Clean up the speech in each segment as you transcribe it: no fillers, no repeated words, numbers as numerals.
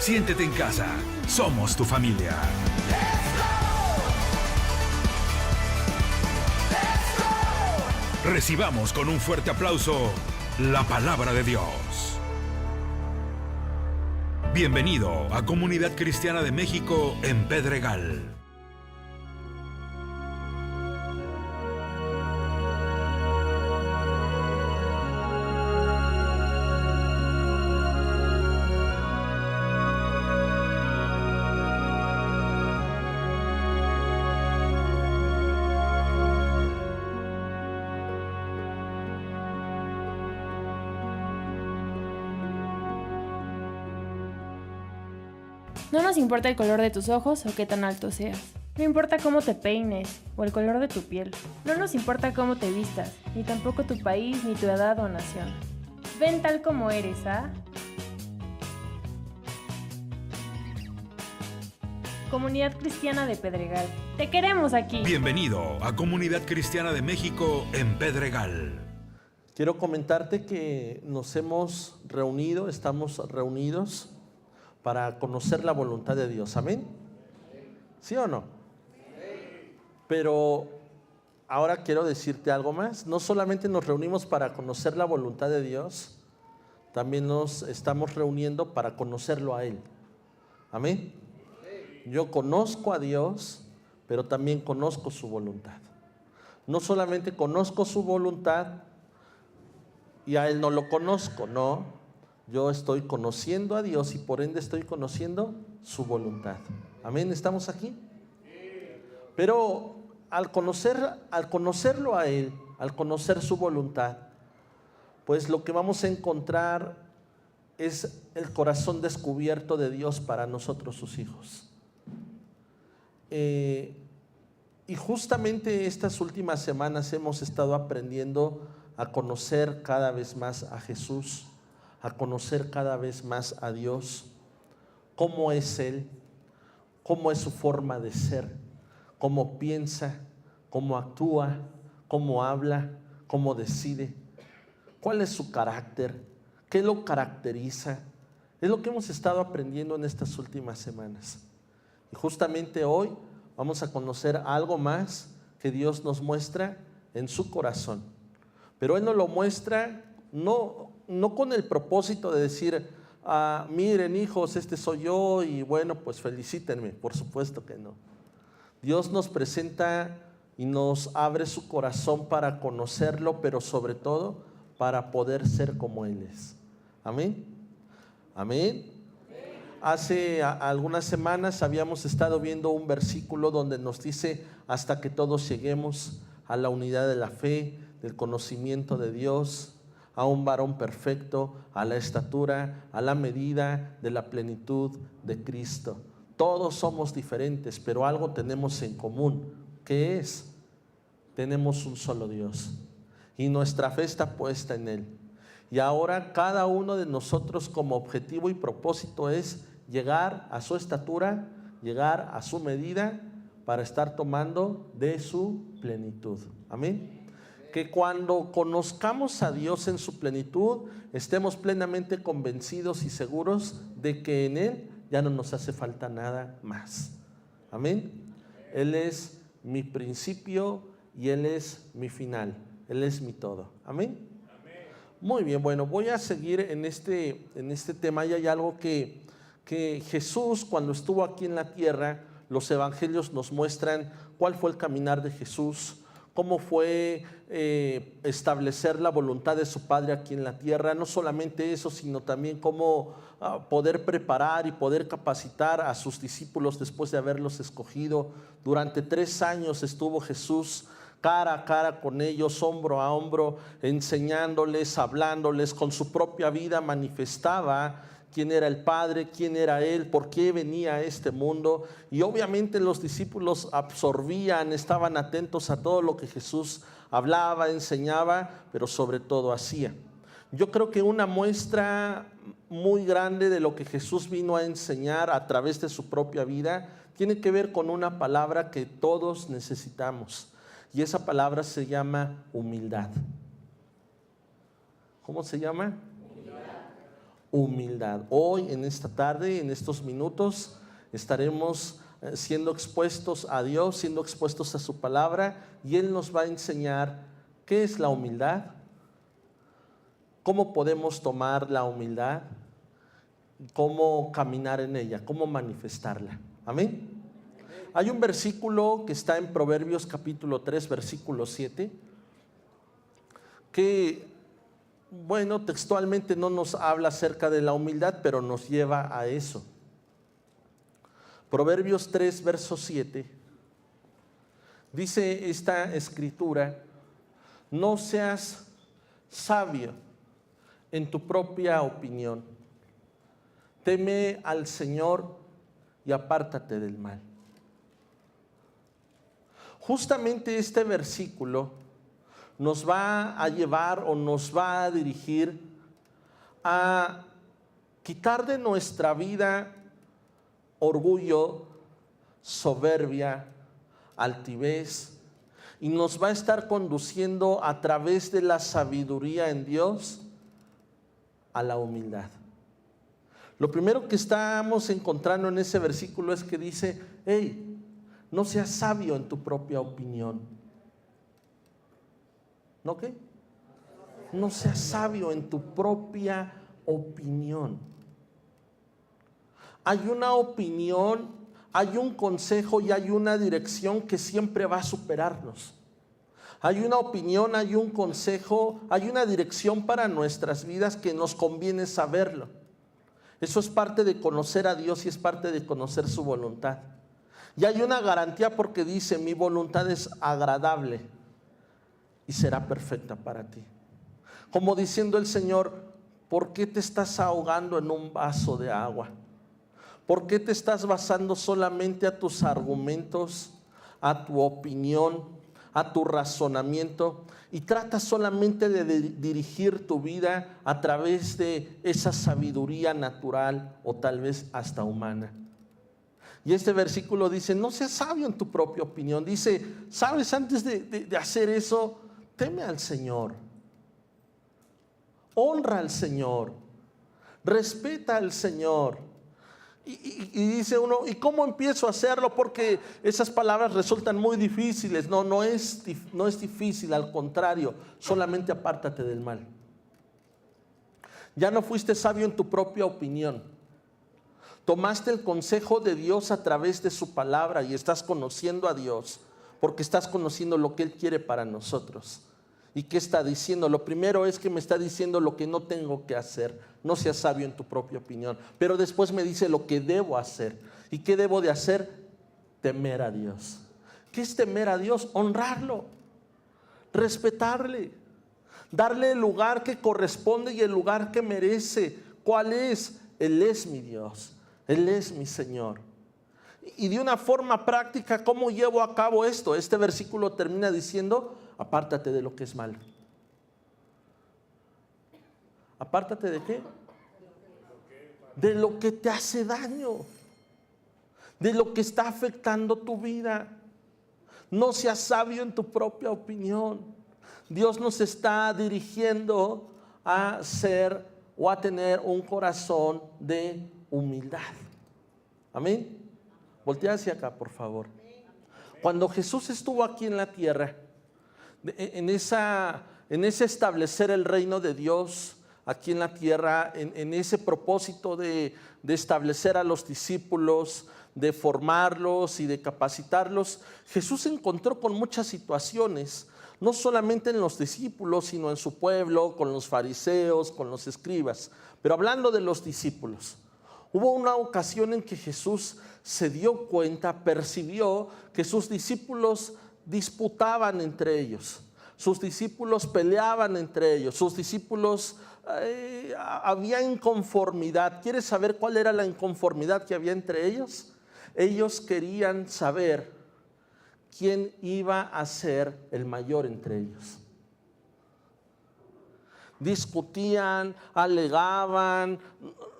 Siéntete en casa. Somos tu familia. Recibamos con un fuerte aplauso la palabra de Dios. Bienvenido a Comunidad Cristiana de México en Pedregal. No nos importa el color de tus ojos o qué tan alto seas. No importa cómo te peines o el color de tu piel. No nos importa cómo te vistas, ni tampoco tu país, ni tu edad o nación. Ven tal como eres, ¿ah? Comunidad Cristiana de Pedregal. ¡Te queremos aquí! Bienvenido a Comunidad Cristiana de México en Pedregal. Quiero comentarte que nos hemos reunido, estamos reunidos para conocer la voluntad de Dios. ¿Amén? ¿Sí o no? Pero ahora quiero decirte algo más. No solamente nos reunimos para conocer la voluntad de Dios, también nos estamos reuniendo para conocerlo a Él. ¿Amén? Yo conozco a Dios, pero también conozco su voluntad. No solamente conozco su voluntad y a Él no lo conozco, no. Yo estoy conociendo a Dios y por ende estoy conociendo su voluntad. ¿Amén? ¿Estamos aquí? Pero al conocerlo a Él, al conocer su voluntad, pues lo que vamos a encontrar es el corazón descubierto de Dios para nosotros sus hijos. Y justamente estas últimas semanas hemos estado aprendiendo a conocer cada vez más a Jesús, a conocer cada vez más a Dios, cómo es Él, cómo es su forma de ser, cómo piensa, cómo actúa, cómo habla, cómo decide, cuál es su carácter, qué lo caracteriza. Es lo que hemos estado aprendiendo en estas últimas semanas. Y justamente hoy vamos a conocer algo más que Dios nos muestra en su corazón. Pero Él nos lo muestra no con el propósito de decir, miren hijos, este soy yo y bueno, pues felicítenme. Por supuesto que no. Dios nos presenta y nos abre su corazón para conocerlo, pero sobre todo para poder ser como Él es. Amén. Amén. Hace algunas semanas habíamos estado viendo un versículo donde nos dice, hasta que todos lleguemos a la unidad de la fe, del conocimiento de Dios, a un varón perfecto, a la estatura, a la medida de la plenitud de Cristo. Todos somos diferentes, pero algo tenemos en común. ¿Qué es? Tenemos un solo Dios y nuestra fe está puesta en Él. Y ahora cada uno de nosotros como objetivo y propósito es llegar a su estatura, llegar a su medida para estar tomando de su plenitud. Amén. Que cuando conozcamos a Dios en su plenitud, estemos plenamente convencidos y seguros de que en Él ya no nos hace falta nada más. Amén. Él es mi principio y Él es mi final. Él es mi todo. Amén. Muy bien, bueno, voy a seguir en este tema. Y hay algo que Jesús, cuando estuvo aquí en la tierra, los evangelios nos muestran cuál fue el caminar de Jesús, cómo fue establecer la voluntad de su Padre aquí en la tierra. No solamente eso, sino también cómo poder preparar y poder capacitar a sus discípulos después de haberlos escogido. Durante 3 años estuvo Jesús cara a cara con ellos, hombro a hombro, enseñándoles, hablándoles. Con su propia vida manifestaba quién era el Padre, quién era Él, por qué venía a este mundo. Y obviamente los discípulos absorbían, estaban atentos a todo lo que Jesús hablaba, enseñaba, pero sobre todo hacía. Yo creo que una muestra muy grande de lo que Jesús vino a enseñar a través de su propia vida tiene que ver con una palabra que todos necesitamos. Y esa palabra se llama humildad. ¿Cómo se llama? humildad. Hoy, en esta tarde, en estos minutos, estaremos siendo expuestos a Dios, siendo expuestos a su palabra, y Él nos va a enseñar qué es la humildad, cómo podemos tomar la humildad, cómo caminar en ella, cómo manifestarla. Amén. Hay un versículo que está en Proverbios capítulo 3, versículo 7, que, bueno, textualmente no nos habla acerca de la humildad, pero nos lleva a eso. Proverbios 3, verso 7, dice esta escritura: no seas sabio en tu propia opinión, teme al Señor y apártate del mal. Justamente este versículo nos va a llevar o nos va a dirigir a quitar de nuestra vida orgullo, soberbia, altivez, y nos va a estar conduciendo a través de la sabiduría en Dios a la humildad. Lo primero que estamos encontrando en ese versículo es que dice: hey, no seas sabio en tu propia opinión. ¿No qué? No seas sabio en tu propia opinión. Hay una opinión, hay un consejo y hay una dirección que siempre va a superarnos. Hay una opinión, hay un consejo, hay una dirección para nuestras vidas que nos conviene saberlo. Eso es parte de conocer a Dios y es parte de conocer su voluntad. Y hay una garantía porque dice: mi voluntad es agradable y será perfecta para ti. Como diciendo el Señor: ¿por qué te estás ahogando en un vaso de agua? ¿Por qué te estás basando solamente a tus argumentos, a tu opinión, a tu razonamiento, y tratas solamente de dirigir tu vida a través de esa sabiduría natural o tal vez hasta humana? Y este versículo dice: no seas sabio en tu propia opinión. Dice: sabes, antes de hacer eso, teme al Señor, honra al Señor, respeta al Señor. Y dice uno: ¿y cómo empiezo a hacerlo? Porque esas palabras resultan muy difíciles. No es difícil, al contrario, solamente apártate del mal. Ya no fuiste sabio en tu propia opinión. Tomaste el consejo de Dios a través de su palabra y estás conociendo a Dios, porque estás conociendo lo que Él quiere para nosotros. ¿Y qué está diciendo? Lo primero es que me está diciendo lo que no tengo que hacer. No seas sabio en tu propia opinión. Pero después me dice lo que debo hacer. ¿Y qué debo de hacer? Temer a Dios. ¿Qué es temer a Dios? Honrarlo, respetarle, darle el lugar que corresponde y el lugar que merece. ¿Cuál es? Él es mi Dios, Él es mi Señor. Y de una forma práctica, ¿cómo llevo a cabo esto? Este versículo termina diciendo: apártate de lo que es malo. ¿Apártate de qué? De lo que te hace daño, de lo que está afectando tu vida. No seas sabio en tu propia opinión. Dios nos está dirigiendo a ser o a tener un corazón de humildad. Amén. Voltea hacia acá, por favor. Cuando Jesús estuvo aquí en la tierra, en ese establecer el reino de Dios aquí en la tierra, en ese propósito de establecer a los discípulos, de formarlos y de capacitarlos, Jesús se encontró con muchas situaciones, no solamente en los discípulos, sino en su pueblo, con los fariseos, con los escribas. Pero hablando de los discípulos, hubo una ocasión en que Jesús se dio cuenta, percibió que sus discípulos disputaban entre ellos, sus discípulos peleaban entre ellos, sus discípulos había inconformidad. ¿Quieres saber cuál era la inconformidad que había entre ellos? Ellos querían saber quién iba a ser el mayor entre ellos. Discutían, alegaban,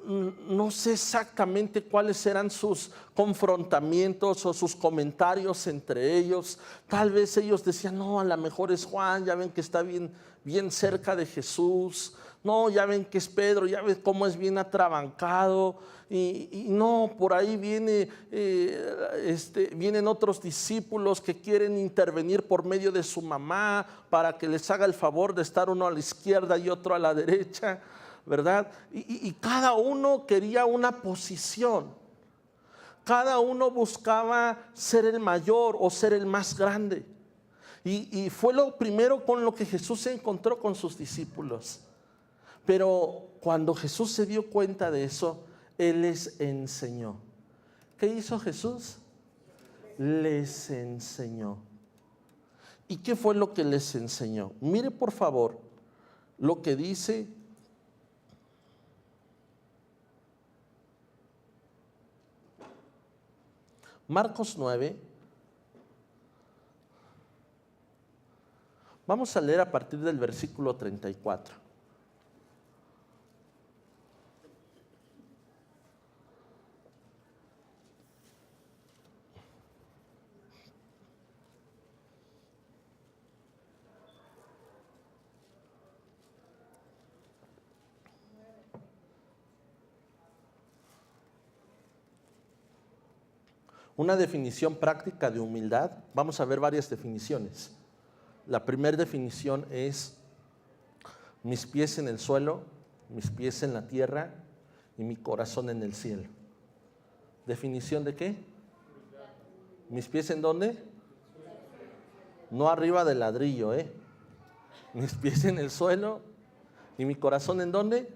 no sé exactamente cuáles eran sus confrontamientos o sus comentarios entre ellos. Tal vez ellos decían, no, a lo mejor es Juan, ya ven que está bien cerca de Jesús. No, ya ven que es Pedro, ya ven cómo es bien atrabancado. Y no, por ahí vienen otros discípulos que quieren intervenir por medio de su mamá para que les haga el favor de estar uno a la izquierda y otro a la derecha, ¿verdad? Y cada uno quería una posición. Cada uno buscaba ser el mayor o ser el más grande. Y fue lo primero con lo que Jesús se encontró con sus discípulos. Pero cuando Jesús se dio cuenta de eso, Él les enseñó. ¿Qué hizo Jesús? Les enseñó. ¿Y qué fue lo que les enseñó? Mire por favor lo que dice Marcos 9. Vamos a leer a partir del versículo 34. Una definición práctica de humildad. Vamos a ver varias definiciones. La primera definición es: mis pies en el suelo, mis pies en la tierra y mi corazón en el cielo. ¿Definición de qué? ¿Mis pies en dónde? No arriba del ladrillo, Mis pies en el suelo y mi corazón ¿en dónde?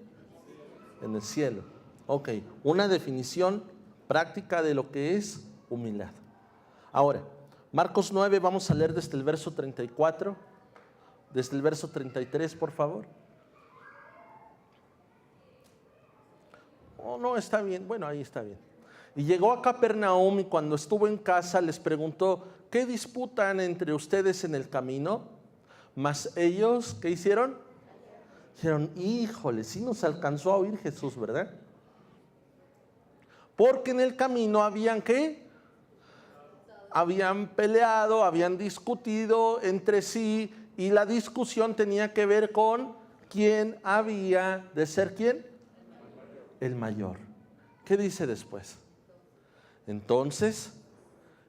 En el cielo. Ok, una definición práctica de lo que es humildad. Ahora, Marcos 9, vamos a leer desde el verso 34, desde el verso 33, por favor. Oh, no, está bien, bueno, ahí está bien. Y llegó a Capernaum, y cuando estuvo en casa les preguntó: ¿qué disputan entre ustedes en el camino? Mas ellos, ¿qué hicieron? Dijeron: híjole, sí nos alcanzó a oír Jesús, ¿verdad? Porque en el camino habían, ¿qué? Habían peleado, habían discutido entre sí, y la discusión tenía que ver con quién había de ser ¿quién? El mayor. ¿Qué dice después? Entonces,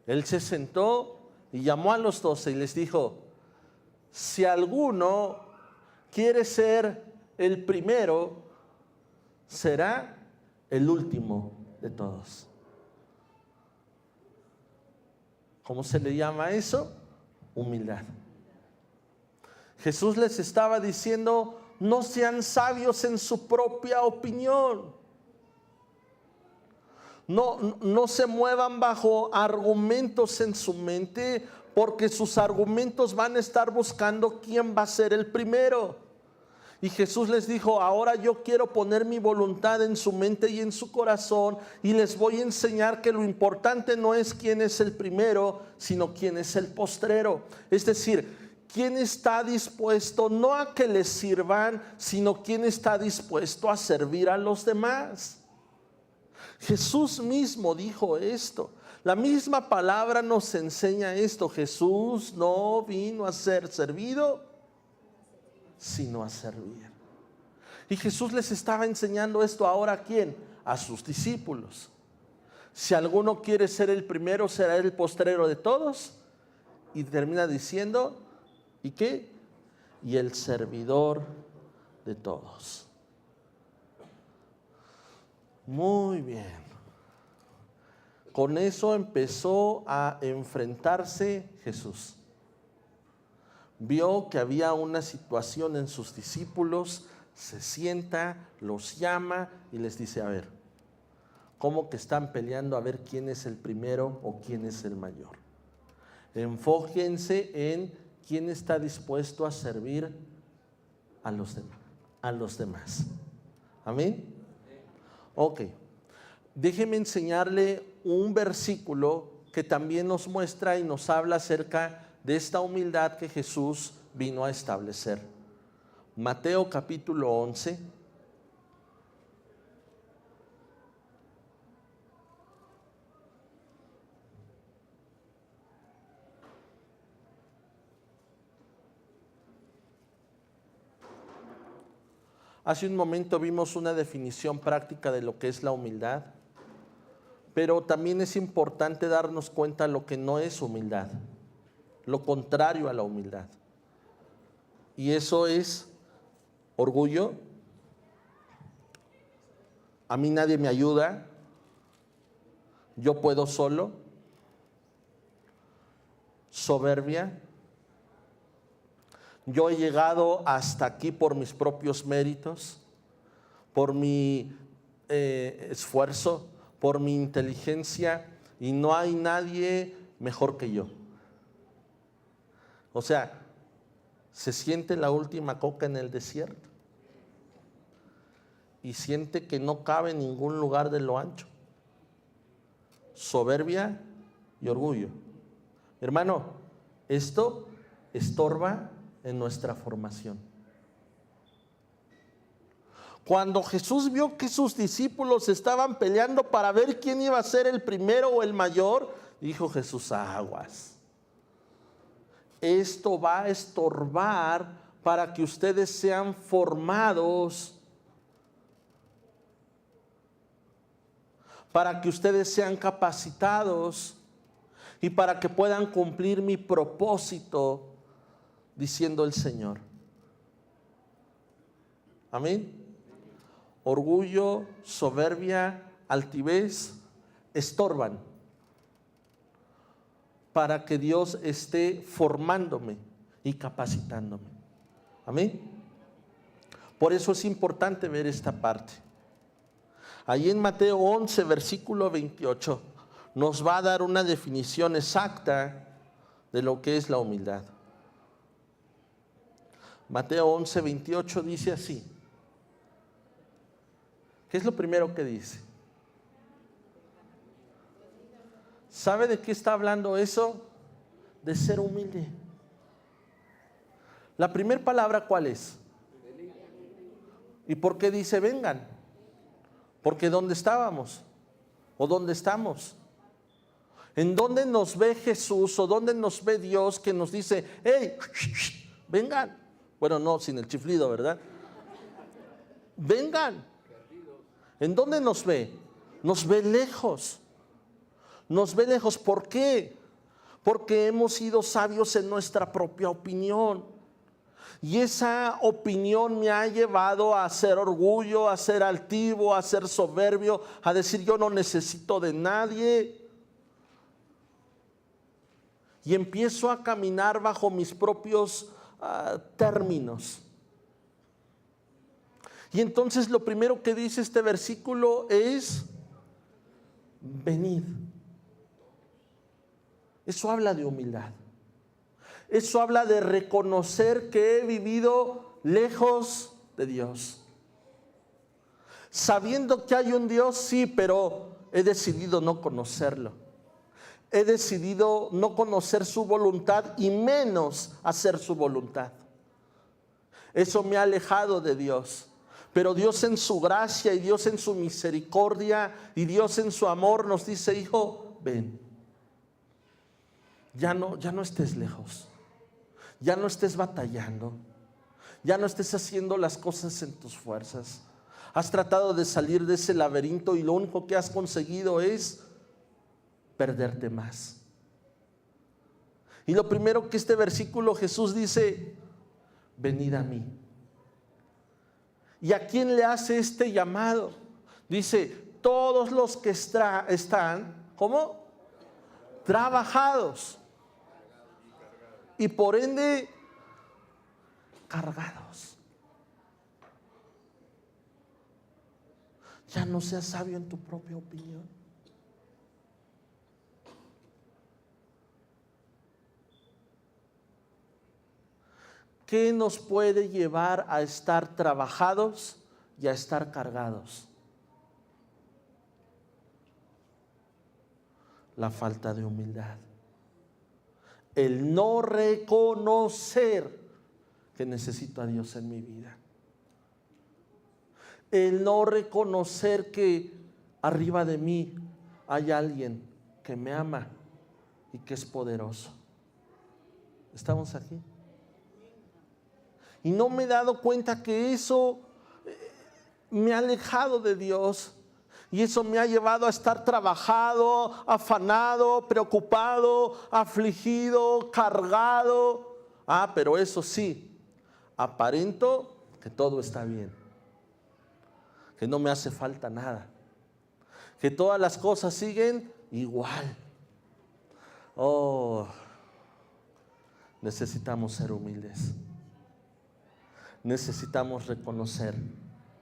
él se sentó y llamó a los 12 y les dijo: si alguno quiere ser el primero, será el último de todos. ¿Cómo se le llama eso? Humildad. Jesús les estaba diciendo: no sean sabios en su propia opinión. No se muevan bajo argumentos en su mente, porque sus argumentos van a estar buscando quién va a ser el primero. Y Jesús les dijo: ahora yo quiero poner mi voluntad en su mente y en su corazón, y les voy a enseñar que lo importante no es quién es el primero, sino quién es el postrero. Es decir, quién está dispuesto no a que les sirvan, sino quién está dispuesto a servir a los demás. Jesús mismo dijo esto. La misma palabra nos enseña esto. Jesús no vino a ser servido, sino a servir. Y Jesús les estaba enseñando esto ahora ¿a quién? A sus discípulos. Si alguno quiere ser el primero, será el postrero de todos. Y termina diciendo: ¿y qué? Y el servidor de todos. Muy bien. Con eso empezó a enfrentarse Jesús. Vio que había una situación en sus discípulos, se sienta, los llama y les dice: a ver, ¿cómo que están peleando a ver quién es el primero o quién es el mayor? Enfóquense en quién está dispuesto a servir a los demás. ¿Amén? Ok, déjeme enseñarle un versículo que también nos muestra y nos habla acerca de esta humildad que Jesús vino a establecer. Mateo capítulo 11. Hace un momento vimos una definición práctica de lo que es la humildad, pero también es importante darnos cuenta de lo que no es humildad, lo contrario a la humildad. Y eso es orgullo. A mí nadie me ayuda, yo puedo solo. Soberbia. Yo he llegado hasta aquí por mis propios méritos, por mi esfuerzo, por mi inteligencia, y no hay nadie mejor que yo. O sea, se siente la última coca en el desierto y siente que no cabe en ningún lugar de lo ancho. Soberbia y orgullo. Hermano, esto estorba en nuestra formación. Cuando Jesús vio que sus discípulos estaban peleando para ver quién iba a ser el primero o el mayor, dijo Jesús: aguas. Esto va a estorbar para que ustedes sean formados, para que ustedes sean capacitados y para que puedan cumplir mi propósito, diciendo el Señor. Amén. Orgullo, soberbia, altivez estorban para que Dios esté formándome y capacitándome. Amén. Por eso es importante ver esta parte. Ahí en Mateo 11, versículo 28, nos va a dar una definición exacta de lo que es la humildad. Mateo 11, 28 dice así. ¿Qué es lo primero que dice? ¿Sabe de qué está hablando eso? De ser humilde. La primera palabra, ¿cuál es? ¿Y por qué dice vengan? Porque ¿dónde estábamos? ¿O dónde estamos? ¿En dónde nos ve Jesús o dónde nos ve Dios que nos dice, hey, vengan? Bueno, no, sin el chiflido, ¿verdad? Vengan. ¿En dónde nos ve? Nos ve lejos. Nos ve lejos. ¿Por qué? Porque hemos sido sabios en nuestra propia opinión. Y esa opinión me ha llevado a ser orgullo, a ser altivo, a ser soberbio, a decir yo no necesito de nadie. Y empiezo a caminar bajo mis propios términos. Y entonces lo primero que dice este versículo es venid. Eso habla de humildad. Eso habla de reconocer que he vivido lejos de Dios. Sabiendo que hay un Dios, sí, pero he decidido no conocerlo. He decidido no conocer su voluntad y menos hacer su voluntad. Eso me ha alejado de Dios. Pero Dios en su gracia y Dios en su misericordia y Dios en su amor nos dice, hijo, ven. Ya no estés lejos. Ya no estés batallando. Ya no estés haciendo las cosas en tus fuerzas. Has tratado de salir de ese laberinto y lo único que has conseguido es perderte más. Y lo primero que este versículo Jesús dice, venid a mí. ¿Y a quién le hace este llamado? Dice, todos los que están, ¿cómo? Trabajados. Y por ende, cargados. Ya no seas sabio en tu propia opinión. ¿Qué nos puede llevar a estar trabajados y a estar cargados? La falta de humildad. El no reconocer que necesito a Dios en mi vida. El no reconocer que arriba de mí hay alguien que me ama y que es poderoso. ¿Estamos aquí? Y no me he dado cuenta que eso me ha alejado de Dios. Y eso me ha llevado a estar trabajado, afanado, preocupado, afligido, cargado. Pero eso sí, aparento que todo está bien, que no me hace falta nada, que todas las cosas siguen igual. Necesitamos ser humildes. Necesitamos reconocer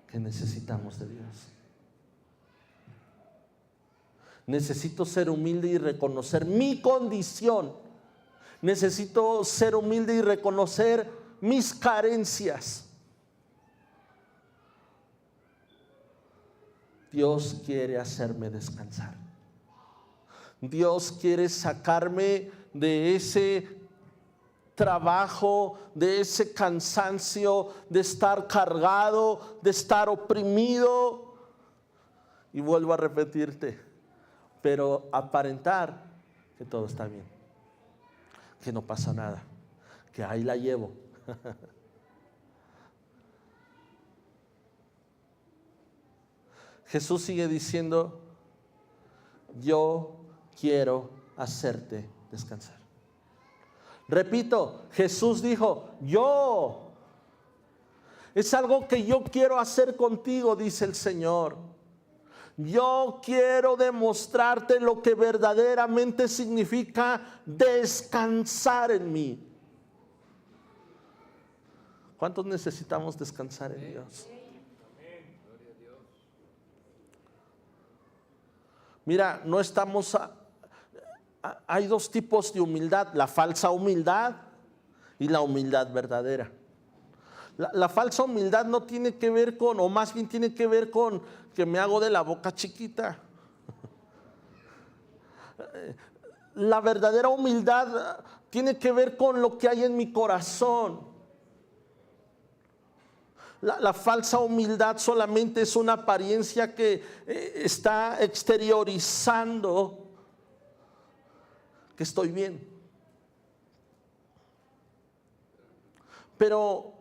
que necesitamos de Dios. Necesito ser humilde y reconocer mi condición. Necesito ser humilde y reconocer mis carencias. Dios quiere hacerme descansar. Dios quiere sacarme de ese trabajo, de ese cansancio, de estar cargado, de estar oprimido. Y vuelvo a repetirte, pero aparentar que todo está bien, que no pasa nada, que ahí la llevo. Jesús sigue diciendo: yo quiero hacerte descansar. Repito, Jesús dijo: yo. Es algo que yo quiero hacer contigo, dice el Señor. Yo quiero demostrarte lo que verdaderamente significa descansar en mí. ¿Cuántos necesitamos descansar en Dios? Mira, no estamos... Hay dos tipos de humildad: la falsa humildad y la humildad verdadera. La falsa humildad no tiene que ver con, o más bien tiene que ver con que me hago de la boca chiquita. La verdadera humildad tiene que ver con lo que hay en mi corazón. La falsa humildad solamente es una apariencia que está exteriorizando que estoy bien. Pero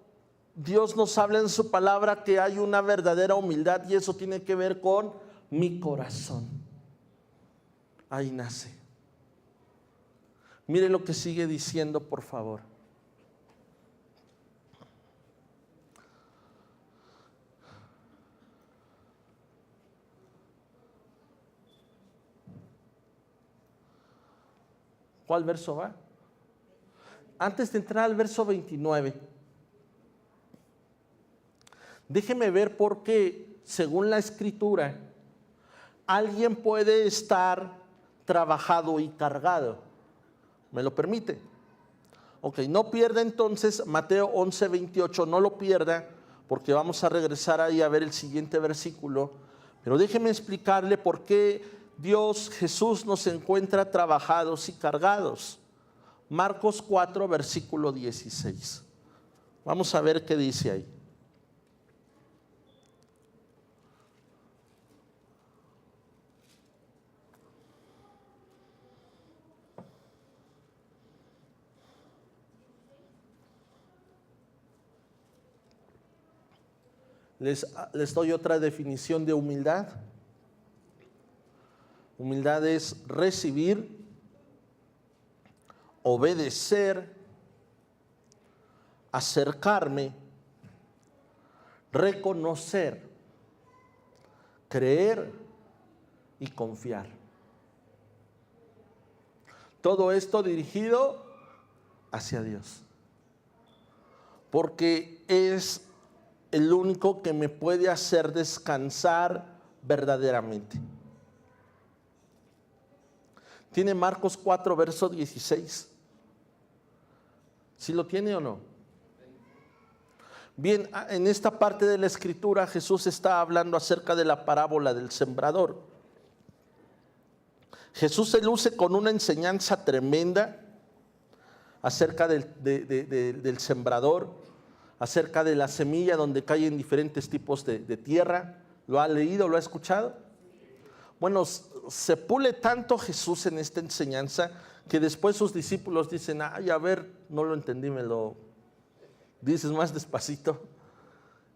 Dios nos habla en su palabra que hay una verdadera humildad, y eso tiene que ver con mi corazón. Ahí nace. Mire lo que sigue diciendo, por favor. ¿Cuál verso va? Antes de entrar al verso 29, déjeme ver por qué, según la Escritura, alguien puede estar trabajado y cargado. ¿Me lo permite? Ok, no pierda entonces Mateo 11:28, no lo pierda, porque vamos a regresar ahí a ver el siguiente versículo. Pero déjeme explicarle por qué Dios, Jesús, nos encuentra trabajados y cargados. Marcos 4, versículo 16. Vamos a ver qué dice ahí. Les doy otra definición de humildad. Humildad es recibir, obedecer, acercarme, reconocer, creer y confiar. Todo esto dirigido hacia Dios, porque es el único que me puede hacer descansar verdaderamente. ¿Tiene Marcos 4, verso 16? ¿Sí lo tiene o no? Bien, en esta parte de la Escritura Jesús está hablando acerca de la parábola del sembrador. Jesús se luce con una enseñanza tremenda acerca del sembrador, acerca de la semilla donde caen diferentes tipos de tierra. ¿Lo ha leído? ¿Lo ha escuchado? Bueno, se pule tanto Jesús en esta enseñanza que después sus discípulos dicen: ay, a ver, no lo entendí, me lo dices más despacito.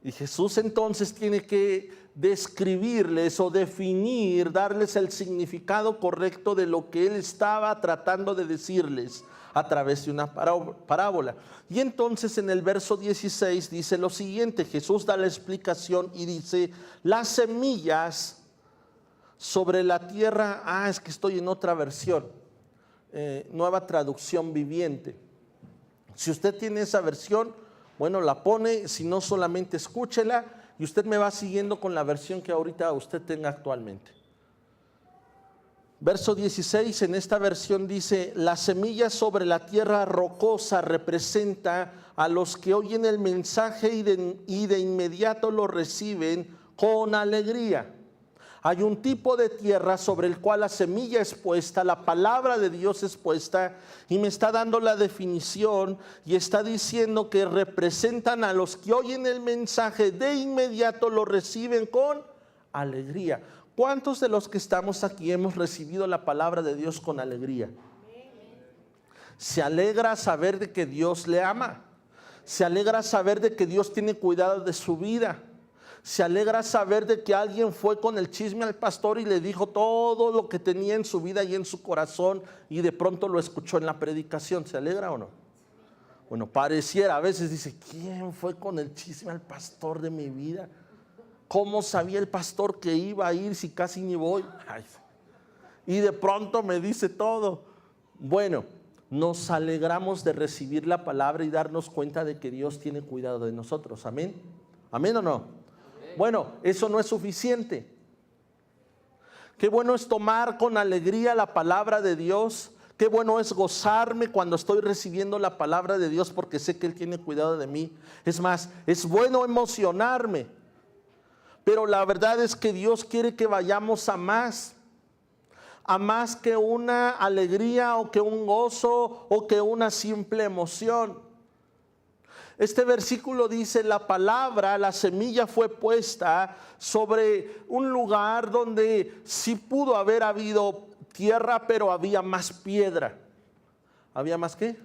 Y Jesús entonces tiene que describirles o definir, darles el significado correcto de lo que Él estaba tratando de decirles a través de una parábola. Y entonces en el verso 16 dice lo siguiente, Jesús da la explicación y dice, las semillas sobre la tierra, es que estoy en otra versión, Nueva Traducción Viviente. Si usted tiene esa versión, bueno, la pone, si no solamente escúchela y usted me va siguiendo con la versión que ahorita usted tenga actualmente. Verso 16, en esta versión dice, la semilla sobre la tierra rocosa representa a los que oyen el mensaje y de inmediato lo reciben con alegría. Hay un tipo de tierra sobre el cual la semilla es puesta, la palabra de Dios es puesta, y me está dando la definición y está diciendo que representan a los que oyen el mensaje, de inmediato lo reciben con alegría. ¿Cuántos de los que estamos aquí hemos recibido la palabra de Dios con alegría? Se alegra saber de que Dios le ama, se alegra saber de que Dios tiene cuidado de su vida. Se alegra saber de que alguien fue con el chisme al pastor y le dijo todo lo que tenía en su vida y en su corazón y de pronto lo escuchó en la predicación. ¿Se alegra o no? Bueno, pareciera, a veces dice, ¿quién fue con el chisme al pastor de mi vida? ¿Cómo sabía el pastor que iba a ir si casi ni voy? Y de pronto me dice todo. Bueno, nos alegramos de recibir la palabra y darnos cuenta de que Dios tiene cuidado de nosotros. ¿Amén? ¿Amén o no? Bueno, eso no es suficiente. Qué bueno es tomar con alegría la palabra de Dios. Qué bueno es gozarme cuando estoy recibiendo la palabra de Dios porque sé que Él tiene cuidado de mí. Es más, es bueno emocionarme. Pero la verdad es que Dios quiere que vayamos a más que una alegría o que un gozo o que una simple emoción. Este versículo dice, la palabra, la semilla fue puesta sobre un lugar donde sí pudo haber habido tierra, pero había más piedra. ¿Había más qué?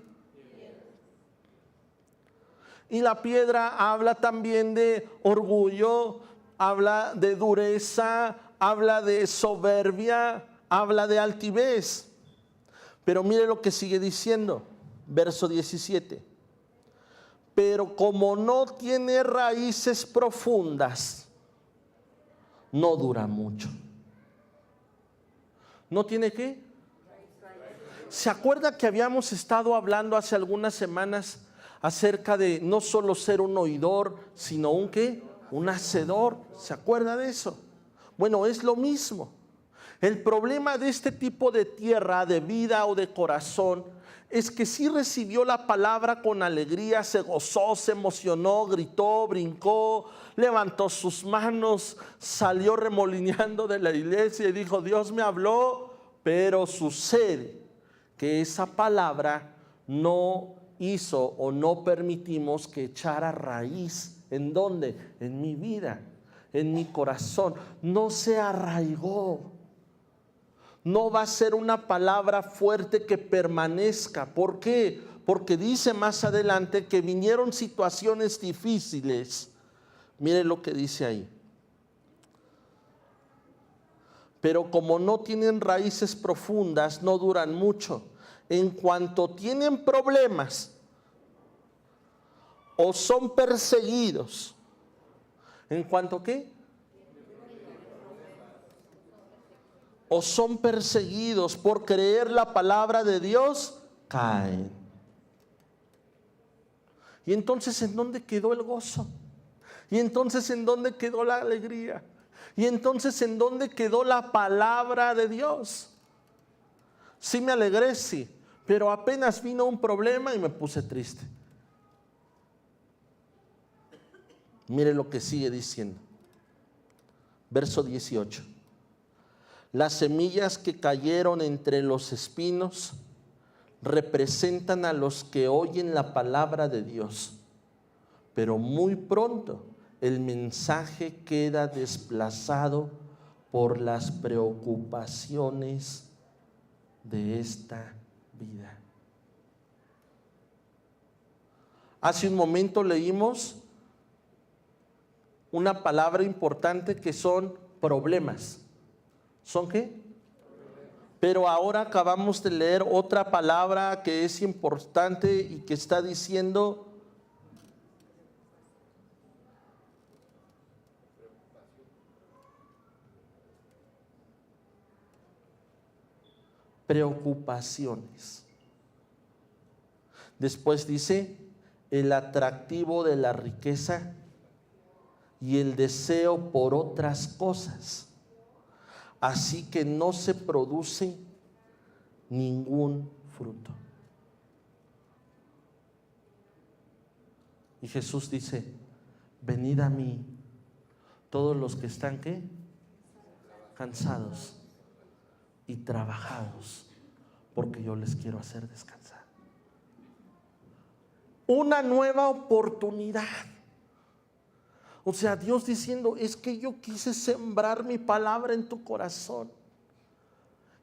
Y la piedra habla también de orgullo, habla de dureza, habla de soberbia, habla de altivez. Pero mire lo que sigue diciendo, verso 17. Pero como no tiene raíces profundas, no dura mucho. ¿No tiene qué? ¿Se acuerda que habíamos estado hablando hace algunas semanas acerca de no solo ser un oidor, sino un qué? Un hacedor. ¿Se acuerda de eso? Bueno, es lo mismo. El problema de este tipo de tierra, de vida o de corazón, es que sí recibió la palabra con alegría, se gozó, se emocionó, gritó, brincó, levantó sus manos, salió remolineando de la iglesia y dijo, Dios me habló, pero sucede que esa palabra no hizo o no permitimos que echara raíz. ¿En dónde? En mi vida, en mi corazón. No se arraigó. No va a ser una palabra fuerte que permanezca. ¿Por qué? Porque dice más adelante que vinieron situaciones difíciles. Mire lo que dice ahí. Pero como no tienen raíces profundas, no duran mucho. En cuanto tienen problemas o son perseguidos, ¿en cuanto qué? O son perseguidos por creer la palabra de Dios, caen. Y entonces, ¿en dónde quedó el gozo? Y entonces, ¿en dónde quedó la alegría? Y entonces, ¿en dónde quedó la palabra de Dios? Sí me alegré, sí, pero apenas vino un problema y me puse triste. Mire lo que sigue diciendo. Verso 18. Las semillas que cayeron entre los espinos representan a los que oyen la palabra de Dios, pero muy pronto el mensaje queda desplazado por las preocupaciones de esta vida. Hace un momento leímos una palabra importante que son problemas. ¿Son qué? Pero ahora acabamos de leer otra palabra que es importante y que está diciendo preocupaciones. Después dice el atractivo de la riqueza y el deseo por otras cosas. Así que no se produce ningún fruto. Y Jesús dice, venid a mí, todos los que están ¿qué? Cansados y trabajados, porque yo les quiero hacer descansar. Una nueva oportunidad. O sea, Dios diciendo, es que yo quise sembrar mi palabra en tu corazón.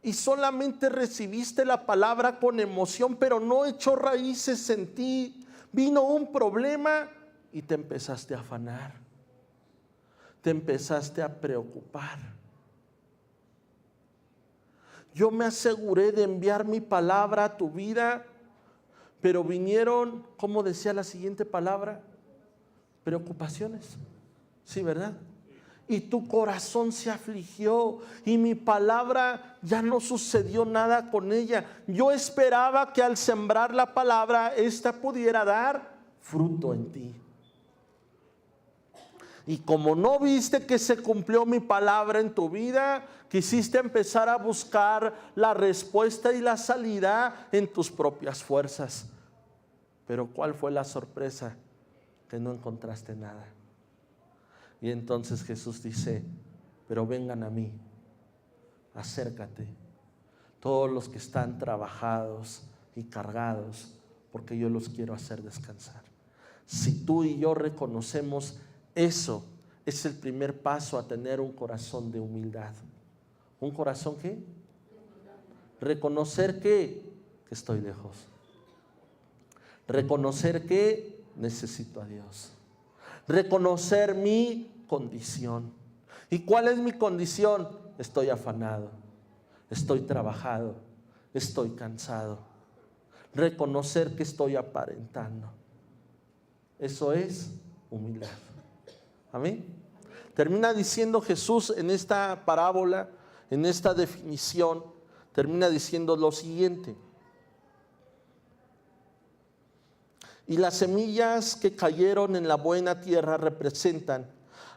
Y solamente recibiste la palabra con emoción, pero no echó raíces en ti. Vino un problema y te empezaste a afanar. Te empezaste a preocupar. Yo me aseguré de enviar mi palabra a tu vida, pero vinieron, ¿cómo decía la siguiente palabra? Preocupaciones. Sí, ¿verdad? Y tu corazón se afligió y mi palabra ya no sucedió nada con ella. Yo esperaba que al sembrar la palabra, esta pudiera dar fruto en ti. Y como no viste que se cumplió mi palabra en tu vida, quisiste empezar a buscar la respuesta y la salida en tus propias fuerzas. Pero ¿cuál fue la sorpresa? Que no encontraste nada. Y entonces Jesús dice, pero vengan a mí, acércate, todos los que están trabajados y cargados, porque yo los quiero hacer descansar. Si tú y yo reconocemos eso, es el primer paso a tener un corazón de humildad. ¿Un corazón qué? Reconocer que estoy lejos. Reconocer que necesito a Dios. Reconocer mi condición. ¿Y cuál es mi condición? Estoy afanado, estoy trabajado, estoy cansado. Reconocer que estoy aparentando. Eso es humildad. Amén. Termina diciendo Jesús en esta parábola, en esta definición, termina diciendo lo siguiente. Y las semillas que cayeron en la buena tierra representan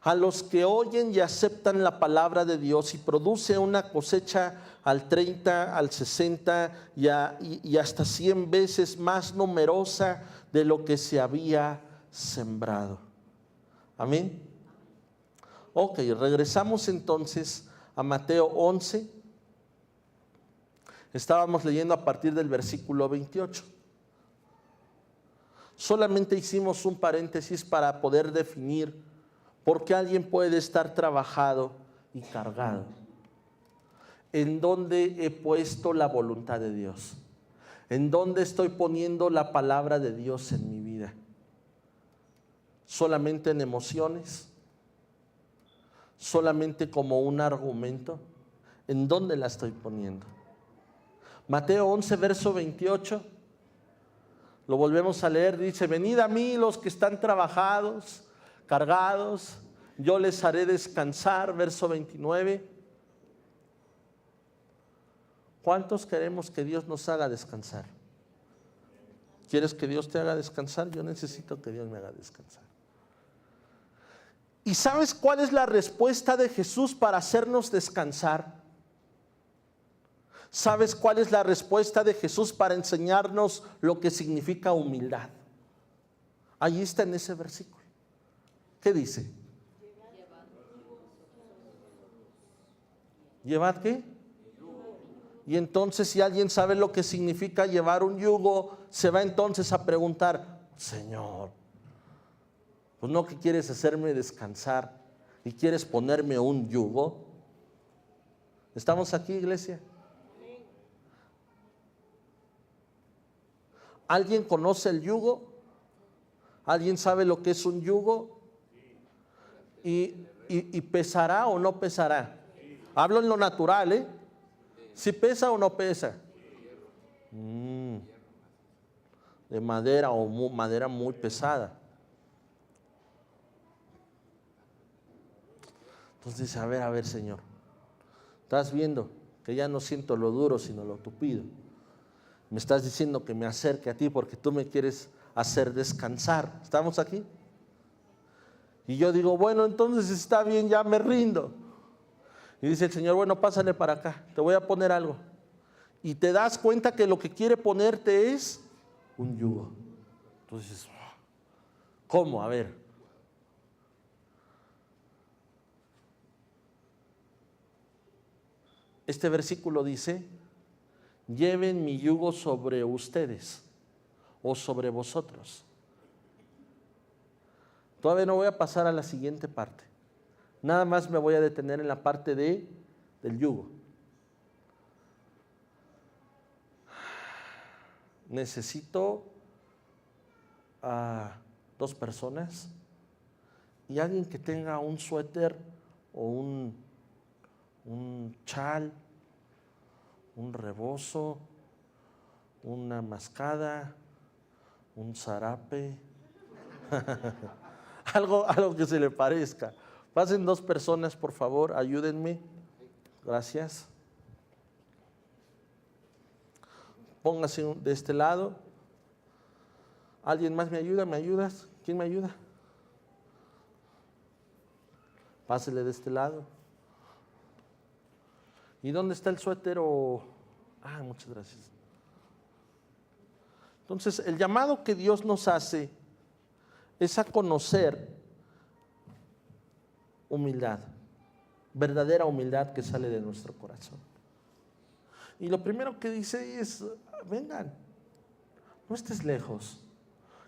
a los que oyen y aceptan la palabra de Dios y produce una cosecha al 30, al 60 y hasta 100 veces más numerosa de lo que se había sembrado. Amén. Ok, regresamos entonces a Mateo 11. Estábamos leyendo a partir del versículo 28. Solamente hicimos un paréntesis para poder definir por qué alguien puede estar trabajado y cargado. ¿En dónde he puesto la voluntad de Dios? ¿En dónde estoy poniendo la palabra de Dios en mi vida? ¿Solamente en emociones? ¿Solamente como un argumento? ¿En dónde la estoy poniendo? Mateo 11, verso 28. Lo volvemos a leer, dice, venid a mí los que están trabajados, cargados, yo les haré descansar, verso 29. ¿Cuántos queremos que Dios nos haga descansar? ¿Quieres que Dios te haga descansar? Yo necesito que Dios me haga descansar. ¿Y sabes cuál es la respuesta de Jesús para hacernos descansar? ¿Sabes cuál es la respuesta de Jesús para enseñarnos lo que significa humildad? Ahí está en ese versículo. ¿Qué dice? ¿Llevad qué? Y entonces si alguien sabe lo que significa llevar un yugo, se va entonces a preguntar, Señor, pues no que quieres hacerme descansar y quieres ponerme un yugo. ¿Estamos aquí, iglesia? ¿Alguien conoce el yugo? ¿Alguien sabe lo que es un yugo? y pesará o no pesará. Hablo en lo natural, ¿eh? Si pesa o no pesa. De madera o madera muy pesada. Entonces dice, a ver, Señor, estás viendo que ya no siento lo duro, sino lo tupido. Me estás diciendo que me acerque a ti porque tú me quieres hacer descansar. ¿Estamos aquí? Y yo digo, bueno, entonces está bien, ya me rindo. Y dice el Señor, bueno, pásale para acá, te voy a poner algo. Y te das cuenta que lo que quiere ponerte es un yugo. Entonces, ¿cómo? A ver. Este versículo dice, lleven mi yugo sobre ustedes o sobre vosotros. Todavía no voy a pasar a la siguiente parte. Nada más me voy a detener en la parte del yugo. Necesito a 2 personas y alguien que tenga un suéter o un chal, un rebozo, una mascada, un zarape, algo que se le parezca. Pasen 2 personas, por favor, ayúdenme. Gracias. Póngase de este lado. ¿Alguien más me ayuda? ¿Me ayudas? ¿Quién me ayuda? Pásele de este lado. ¿Y dónde está el suéter? Muchas gracias. Entonces, el llamado que Dios nos hace es a conocer humildad, verdadera humildad que sale de nuestro corazón. Y lo primero que dice es, vengan, no estés lejos,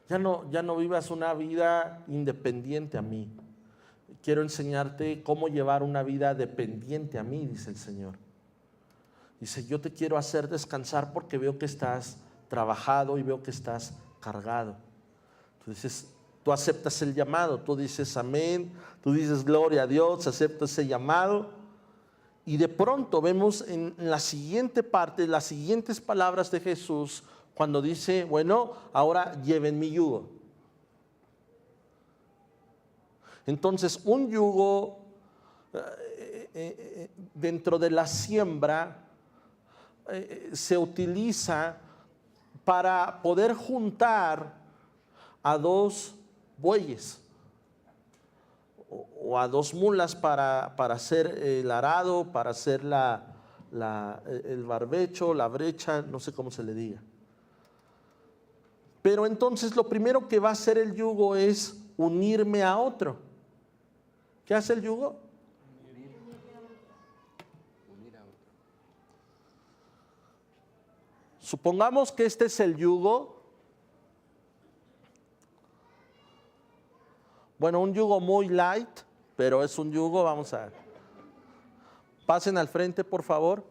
ya no vivas una vida independiente a mí. Quiero enseñarte cómo llevar una vida dependiente a mí, dice el Señor. Dice, yo te quiero hacer descansar porque veo que estás trabajado y veo que estás cargado. Entonces, tú aceptas el llamado, tú dices amén, tú dices gloria a Dios, aceptas ese llamado. Y de pronto vemos en la siguiente parte, las siguientes palabras de Jesús, cuando dice, bueno, ahora lleven mi yugo. Entonces, un yugo dentro de la siembra se utiliza para poder juntar a 2 bueyes o a 2 mulas para hacer el arado, para hacer el barbecho, la brecha, no sé cómo se le diga. Pero entonces lo primero que va a hacer el yugo es unirme a otro. ¿Qué hace el yugo? Unir a otro. Supongamos que este es el yugo. Bueno, un yugo muy light, pero es un yugo, vamos a ver. Pasen al frente, por favor.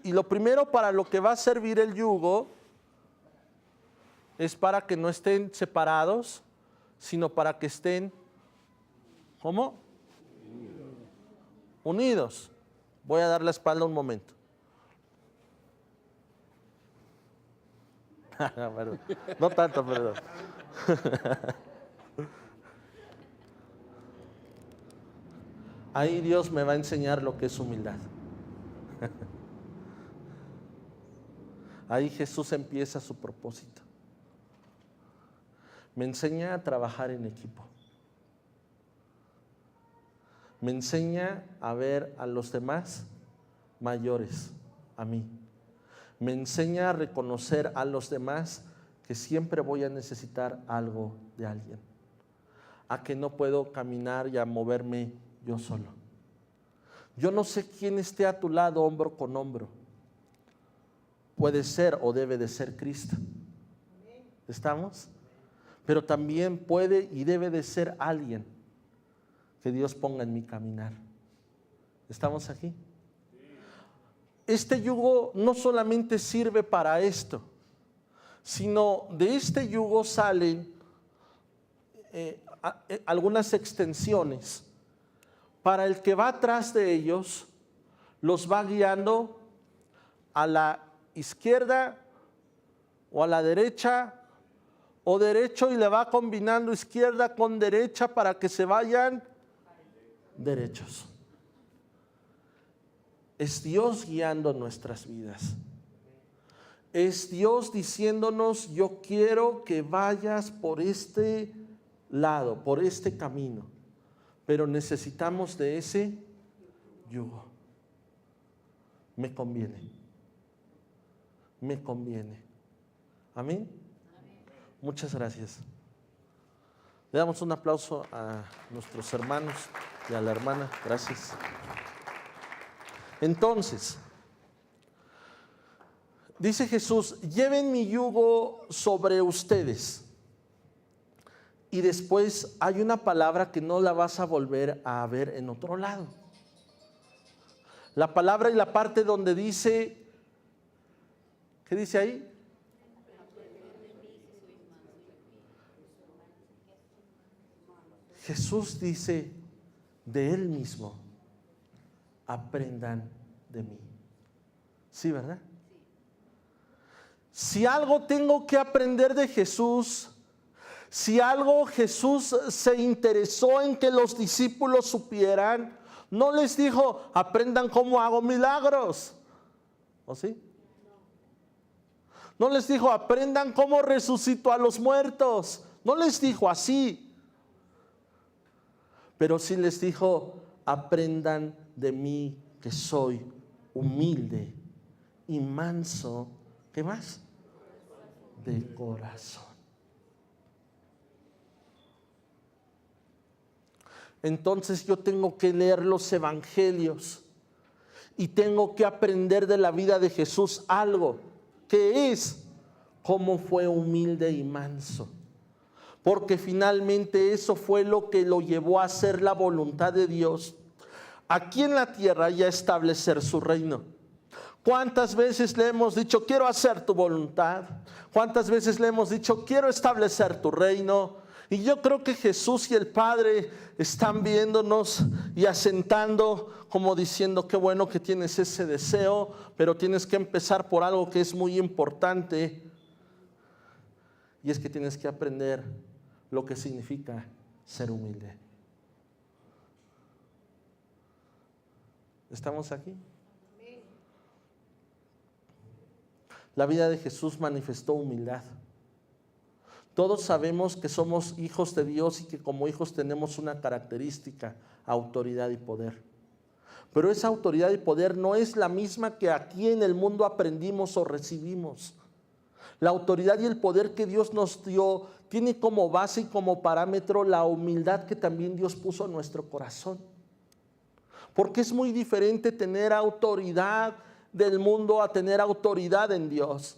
Y lo primero para lo que va a servir el yugo es para que no estén separados, sino para que estén, ¿cómo? Unidos. Voy a dar la espalda un momento. Perdón. No tanto, perdón. Ahí Dios me va a enseñar lo que es humildad. Ahí Jesús empieza su propósito. Me enseña a trabajar en equipo. Me enseña a ver a los demás mayores a mí. Me enseña a reconocer a los demás que siempre voy a necesitar algo de alguien. A que no puedo caminar y a moverme yo solo. Yo no sé quién esté a tu lado hombro con hombro. Puede ser o debe de ser Cristo. ¿Estamos? Pero también puede y debe de ser alguien que Dios ponga en mi caminar. ¿Estamos aquí? Este yugo no solamente sirve para esto, sino de este yugo salen algunas extensiones. Para el que va atrás de ellos, los va guiando a la izquierda o a la derecha o derecho, y le va combinando izquierda con derecha para que se vayan derechos. Es Dios guiando nuestras vidas. Es Dios diciéndonos: yo quiero que vayas por este lado, por este camino, pero necesitamos de ese yugo. Me conviene. Me conviene. Amén. Muchas gracias. Le damos un aplauso a nuestros hermanos y a la hermana. Gracias. Entonces, dice Jesús: lleven mi yugo sobre ustedes. Y después hay una palabra que no la vas a volver a ver en otro lado. La palabra y la parte donde dice, ¿qué dice ahí? Jesús dice de Él mismo: aprendan de mí. ¿Sí, verdad? Si algo tengo que aprender de Jesús, si algo Jesús se interesó en que los discípulos supieran, no les dijo: aprendan cómo hago milagros. ¿O sí? No les dijo: aprendan cómo resucito a los muertos. No les dijo así. Pero sí les dijo: aprendan de mí, que soy humilde y manso. ¿Qué más? De corazón. Entonces yo tengo que leer los evangelios y tengo que aprender de la vida de Jesús algo, que es cómo fue humilde y manso. Porque finalmente eso fue lo que lo llevó a hacer la voluntad de Dios aquí en la tierra y a establecer su reino. ¿Cuántas veces le hemos dicho: quiero hacer tu voluntad? ¿Cuántas veces le hemos dicho: quiero establecer tu reino? Y yo creo que Jesús y el Padre están viéndonos y asentando, como diciendo: qué bueno que tienes ese deseo, pero tienes que empezar por algo que es muy importante, y es que tienes que aprender lo que significa ser humilde. ¿Estamos aquí? La vida de Jesús manifestó humildad. Todos sabemos que somos hijos de Dios y que como hijos tenemos una característica: autoridad y poder. Pero esa autoridad y poder no es la misma que aquí en el mundo aprendimos o recibimos. La autoridad y el poder que Dios nos dio tiene como base y como parámetro la humildad que también Dios puso en nuestro corazón. Porque es muy diferente tener autoridad del mundo a tener autoridad en Dios.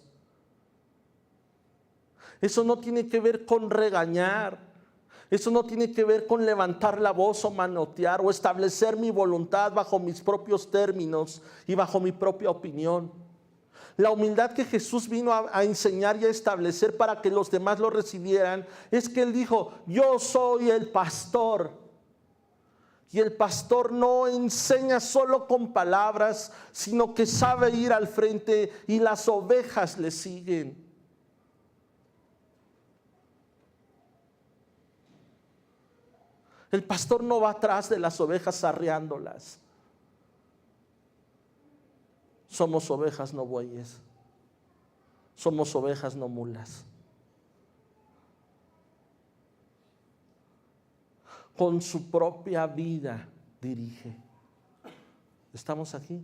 Eso no tiene que ver con regañar. Eso no tiene que ver con levantar la voz o manotear o establecer mi voluntad bajo mis propios términos y bajo mi propia opinión. La humildad que Jesús vino a enseñar y a establecer para que los demás lo recibieran es que Él dijo: yo soy el pastor. Y el pastor no enseña solo con palabras, sino que sabe ir al frente y las ovejas le siguen. El pastor no va atrás de las ovejas arreándolas. Somos ovejas, no bueyes. Somos ovejas, no mulas. Con su propia vida dirige. ¿Estamos aquí?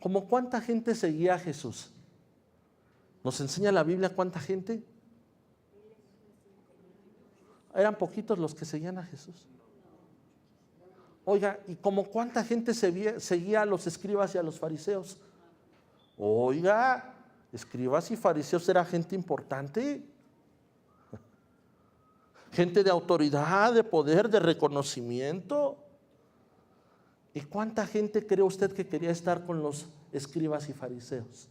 ¿Cómo cuánta gente seguía a Jesús? ¿Nos enseña la Biblia cuánta gente? Eran poquitos los que seguían a Jesús. Oiga, ¿y como cuánta gente seguía a los escribas y a los fariseos? Oiga, escribas y fariseos era gente importante. Gente de autoridad, de poder, de reconocimiento. ¿Y cuánta gente cree usted que quería estar con los escribas y fariseos?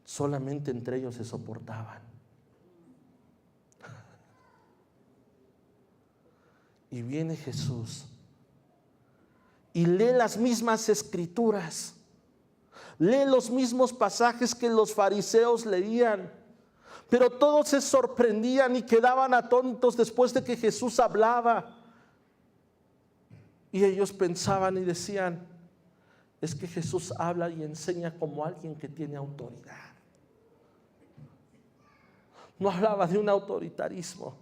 solamente entre ellos se soportaban. Y viene Jesús y lee las mismas escrituras, lee los mismos pasajes que los fariseos leían, pero todos se sorprendían y quedaban atónitos después de que Jesús hablaba. Y ellos pensaban y decían: es que Jesús habla y enseña como alguien que tiene autoridad. No hablaba de un autoritarismo,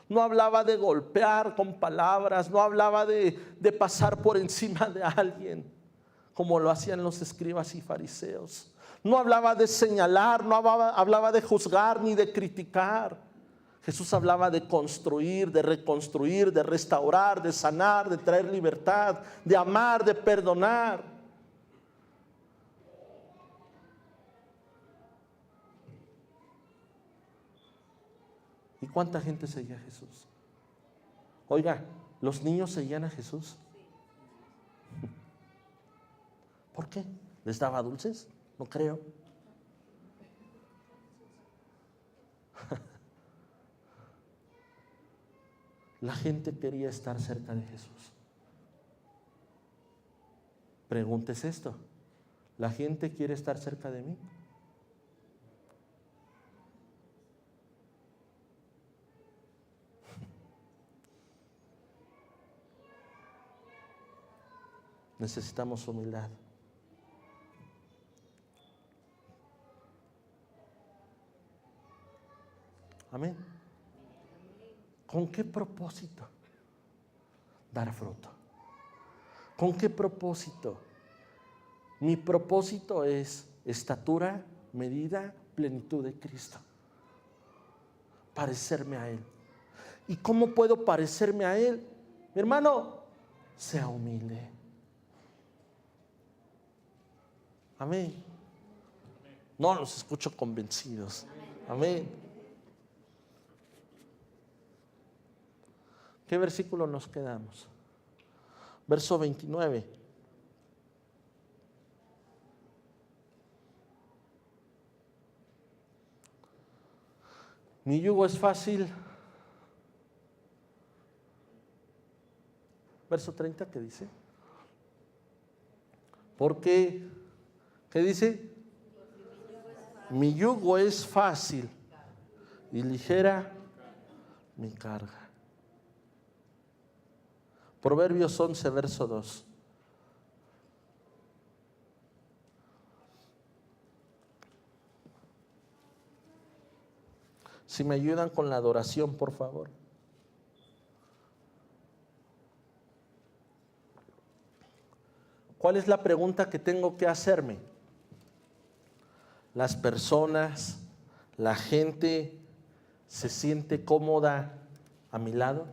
no hablaba de golpear con palabras, no hablaba de pasar por encima de alguien como lo hacían los escribas y fariseos. No hablaba de señalar, no hablaba de juzgar ni de criticar. Jesús hablaba de construir, de reconstruir, de restaurar, de sanar, de traer libertad, de amar, de perdonar. ¿Y cuánta gente seguía a Jesús? Oiga, ¿los niños seguían a Jesús? ¿Por qué? ¿Les daba dulces? No creo. La gente quería estar cerca de Jesús. Pregúntese esto: ¿la gente quiere estar cerca de mí? Necesitamos humildad. Amén. ¿Con qué propósito? Dar fruto. ¿Con qué propósito? Mi propósito es estatura, medida, plenitud de Cristo. Parecerme a Él. ¿Y cómo puedo parecerme a Él? Mi hermano, sea humilde. Amén. No los escucho convencidos. Amén. ¿Qué versículo nos quedamos? Verso 29. Mi yugo es fácil. Verso 30, ¿qué dice? Porque, ¿qué dice? Mi yugo es fácil y ligera mi carga. Proverbios 11, verso 2. Si me ayudan con la adoración, por favor. ¿Cuál es la pregunta que tengo que hacerme? ¿Las personas, la gente se siente cómoda a mi lado?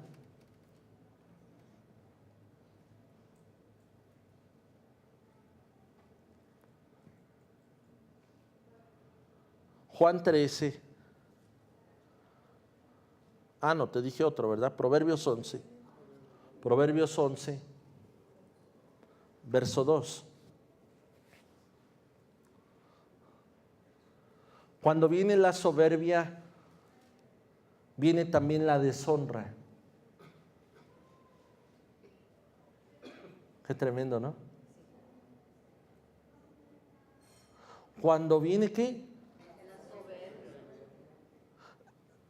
Juan 13. No, te dije otro, ¿verdad? Proverbios 11. Proverbios 11, verso 2. Cuando viene la soberbia, viene también la deshonra. Qué tremendo, ¿no? Cuando viene, ¿qué?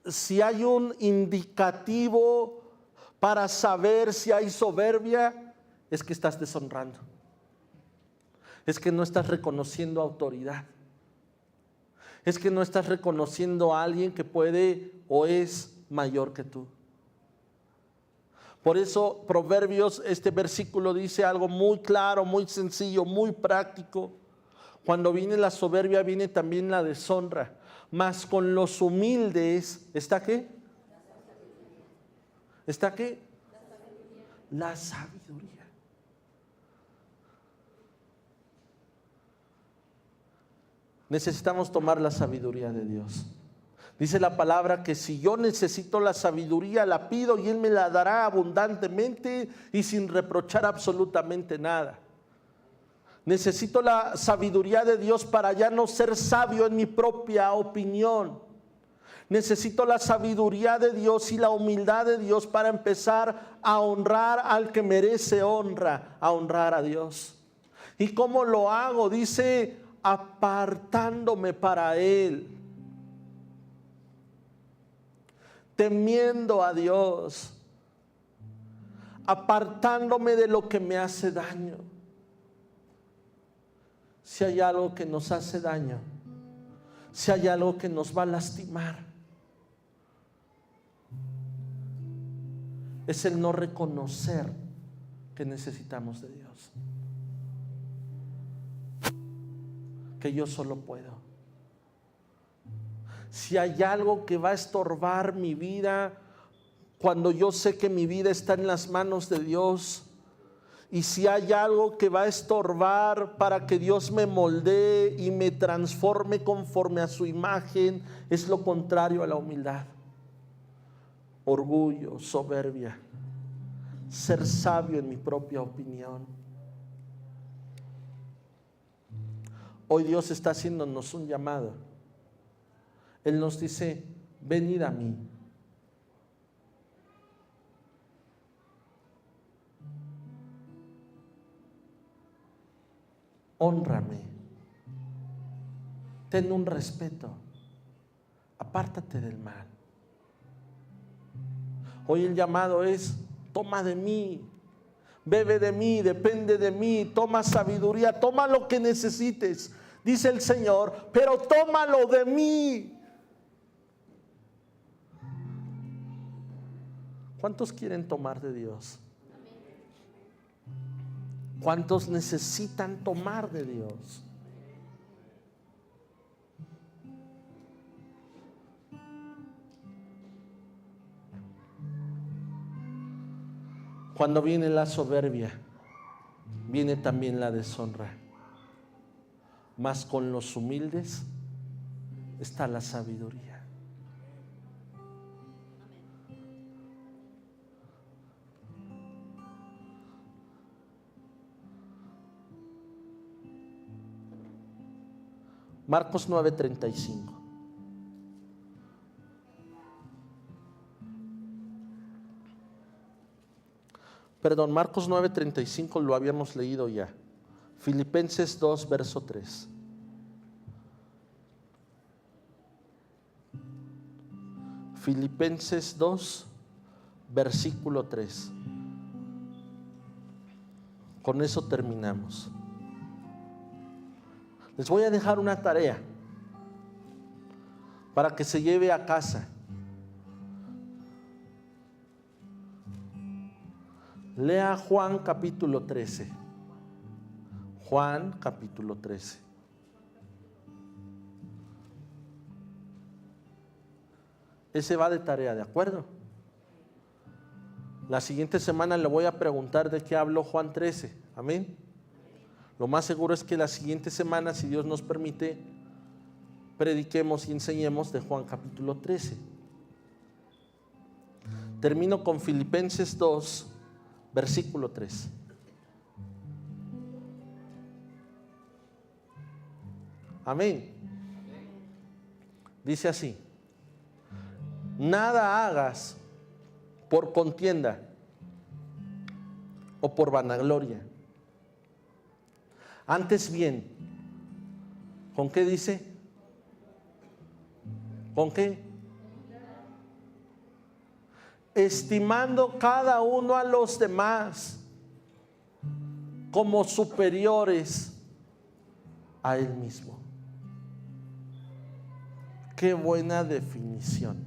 Si hay un indicativo para saber si hay soberbia, es que estás deshonrando. Es que no estás reconociendo autoridad. Es que no estás reconociendo a alguien que puede o es mayor que tú. Por eso Proverbios, este versículo dice algo muy claro, muy sencillo, muy práctico. Cuando viene la soberbia, viene también la deshonra. Mas con los humildes, ¿está qué? ¿Está qué? La sabiduría. Necesitamos tomar la sabiduría de Dios. Dice la palabra que si yo necesito la sabiduría, la pido y Él me la dará abundantemente y sin reprochar absolutamente nada. Necesito la sabiduría de Dios para ya no ser sabio en mi propia opinión. Necesito la sabiduría de Dios y la humildad de Dios para empezar a honrar al que merece honra, a honrar a Dios. ¿Y cómo lo hago? Dice, apartándome para Él, temiendo a Dios, apartándome de lo que me hace daño. Si hay algo que nos hace daño, si hay algo que nos va a lastimar, es el no reconocer que necesitamos de Dios, que yo solo puedo. Si hay algo que va a estorbar mi vida, cuando yo sé que mi vida está en las manos de Dios, y si hay algo que va a estorbar para que Dios me moldee y me transforme conforme a su imagen, es lo contrario a la humildad. Orgullo, soberbia, ser sabio en mi propia opinión. Hoy Dios está haciéndonos un llamado. Él nos dice, venid a mí. Hónrame, ten un respeto, apártate del mal. Hoy el llamado es, toma de mí, bebe de mí, depende de mí, toma sabiduría, toma lo que necesites, dice el Señor, pero tómalo de mí. ¿Cuántos quieren tomar de Dios? ¿Cuántos necesitan tomar de Dios? Cuando viene la soberbia, viene también la deshonra. Mas con los humildes está la sabiduría. Marcos 9:35. Perdón, Marcos 9:35 lo habíamos leído ya. Filipenses 2, verso 3. Filipenses 2, versículo 3. Con eso terminamos. Les voy a dejar una tarea para que se lleve a casa. Lea Juan capítulo 13. Juan capítulo 13. Ese va de tarea, ¿de acuerdo? La siguiente semana le voy a preguntar de qué habló Juan 13. Amén. Lo más seguro es que la siguiente semana, si Dios nos permite, prediquemos y enseñemos de Juan capítulo 13. Termino con Filipenses 2, versículo 3. Amén. Dice así: nada hagas por contienda o por vanagloria. Antes bien, ¿con qué dice? ¿Con qué? Estimando cada uno a los demás como superiores a él mismo. Qué buena definición.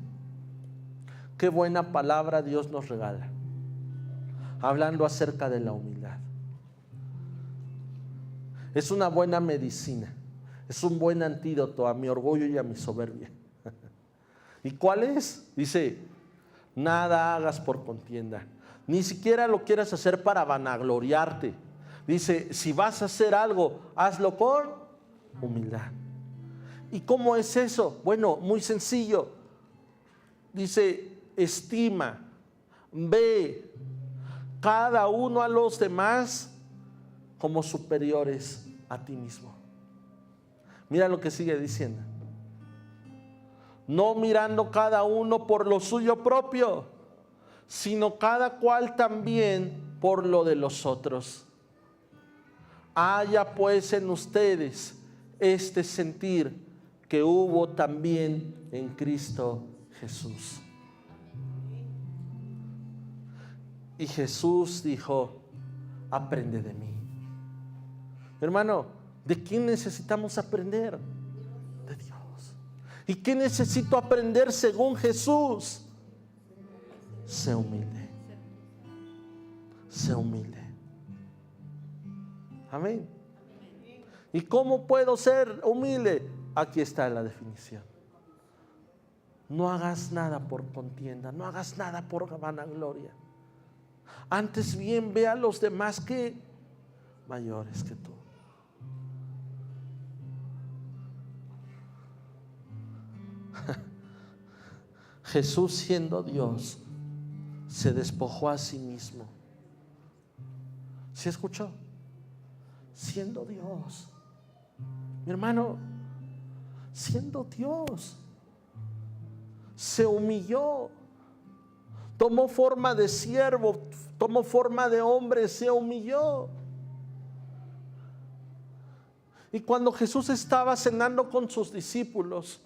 Qué buena palabra Dios nos regala, hablando acerca de la humildad. Es una buena medicina, es un buen antídoto a mi orgullo y a mi soberbia. ¿Y cuál es? Dice, nada hagas por contienda, ni siquiera lo quieras hacer para vanagloriarte. Dice, si vas a hacer algo, hazlo con humildad. ¿Y cómo es eso? Bueno, muy sencillo. Dice, estima, ve cada uno a los demás como superiores a ti mismo. Mira lo que sigue diciendo. No mirando cada uno por lo suyo propio, sino cada cual también por lo de los otros. Haya pues en ustedes este sentir que hubo también en Cristo Jesús. Y Jesús dijo: aprende de mí. Hermano, ¿de quién necesitamos aprender? De Dios. ¿Y qué necesito aprender según Jesús? Sé humilde. Sé humilde. Amén. ¿Y cómo puedo ser humilde? Aquí está la definición. No hagas nada por contienda, no hagas nada por vanagloria. Antes bien ve a los demás que mayores que tú. Jesús, siendo Dios, se despojó a sí mismo. ¿Sí escuchó? Siendo Dios. Mi hermano, siendo Dios, se humilló. Tomó forma de siervo, tomó forma de hombre, se humilló. Y cuando Jesús estaba cenando con sus discípulos,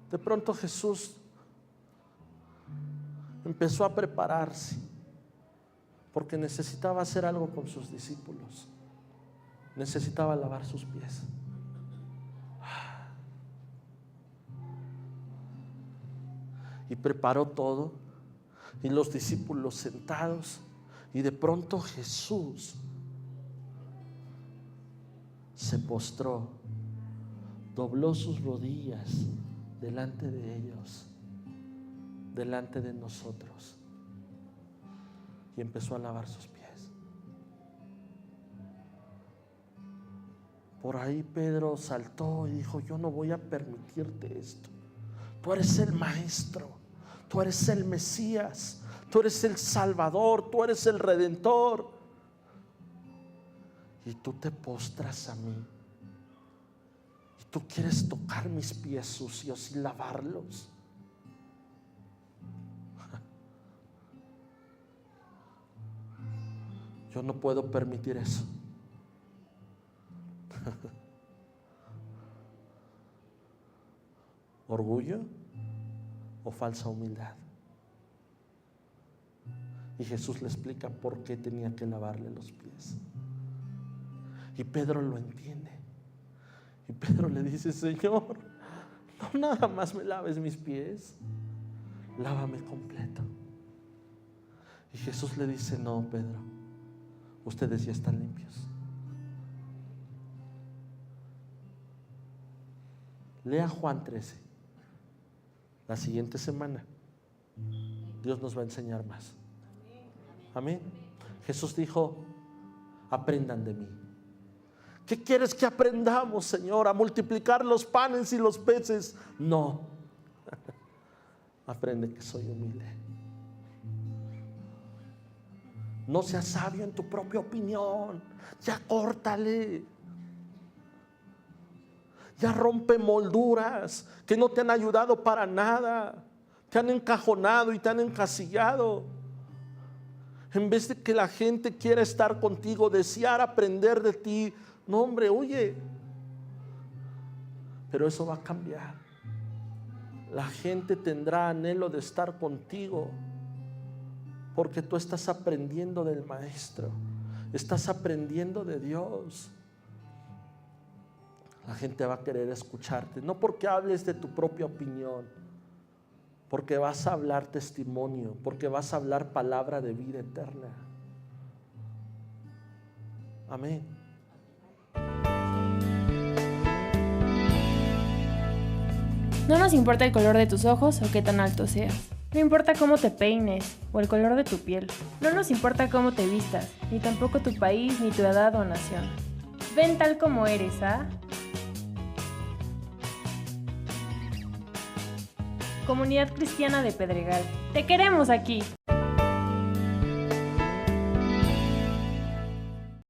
de pronto Jesús empezó a prepararse, porque necesitaba hacer algo con sus discípulos. Necesitaba lavar sus pies. Y preparó todo, y los discípulos sentados, y de pronto Jesús se postró, dobló sus rodillas delante de ellos, delante de nosotros, y empezó a lavar sus pies. Por ahí Pedro saltó y dijo: yo no voy a permitirte esto. Tú eres el maestro, tú eres el Mesías, tú eres el Salvador, tú eres el Redentor, y tú te postras a mí, y tú quieres tocar mis pies sucios y lavarlos. Yo no puedo permitir eso. ¿Orgullo o falsa humildad? Y Jesús le explica por qué tenía que lavarle los pies. Y Pedro lo entiende. Y Pedro le dice: Señor, no nada más me laves mis pies, lávame completo. Y Jesús le dice: no, Pedro, ustedes ya están limpios. Lea Juan 13. La siguiente semana Dios nos va a enseñar más. Amén. Jesús dijo: aprendan de mí. ¿Qué quieres que aprendamos, Señor? ¿A multiplicar los panes y los peces? No. Aprende que soy humilde. No seas sabio en tu propia opinión. Ya córtale. Ya rompe molduras que no te han ayudado para nada. Te han encajonado y te han encasillado. En vez de que la gente quiera estar contigo, desear aprender de ti, no, hombre, huye. Pero eso va a cambiar. La gente tendrá anhelo de estar contigo, porque tú estás aprendiendo del Maestro, estás aprendiendo de Dios. La gente va a querer escucharte, no porque hables de tu propia opinión, porque vas a hablar testimonio, porque vas a hablar palabra de vida eterna. Amén. No nos importa el color de tus ojos o qué tan alto seas. No importa cómo te peines o el color de tu piel. No nos importa cómo te vistas, ni tampoco tu país, ni tu edad o nación. Ven tal como eres, ¿ah? Comunidad Cristiana de Pedregal. ¡Te queremos aquí!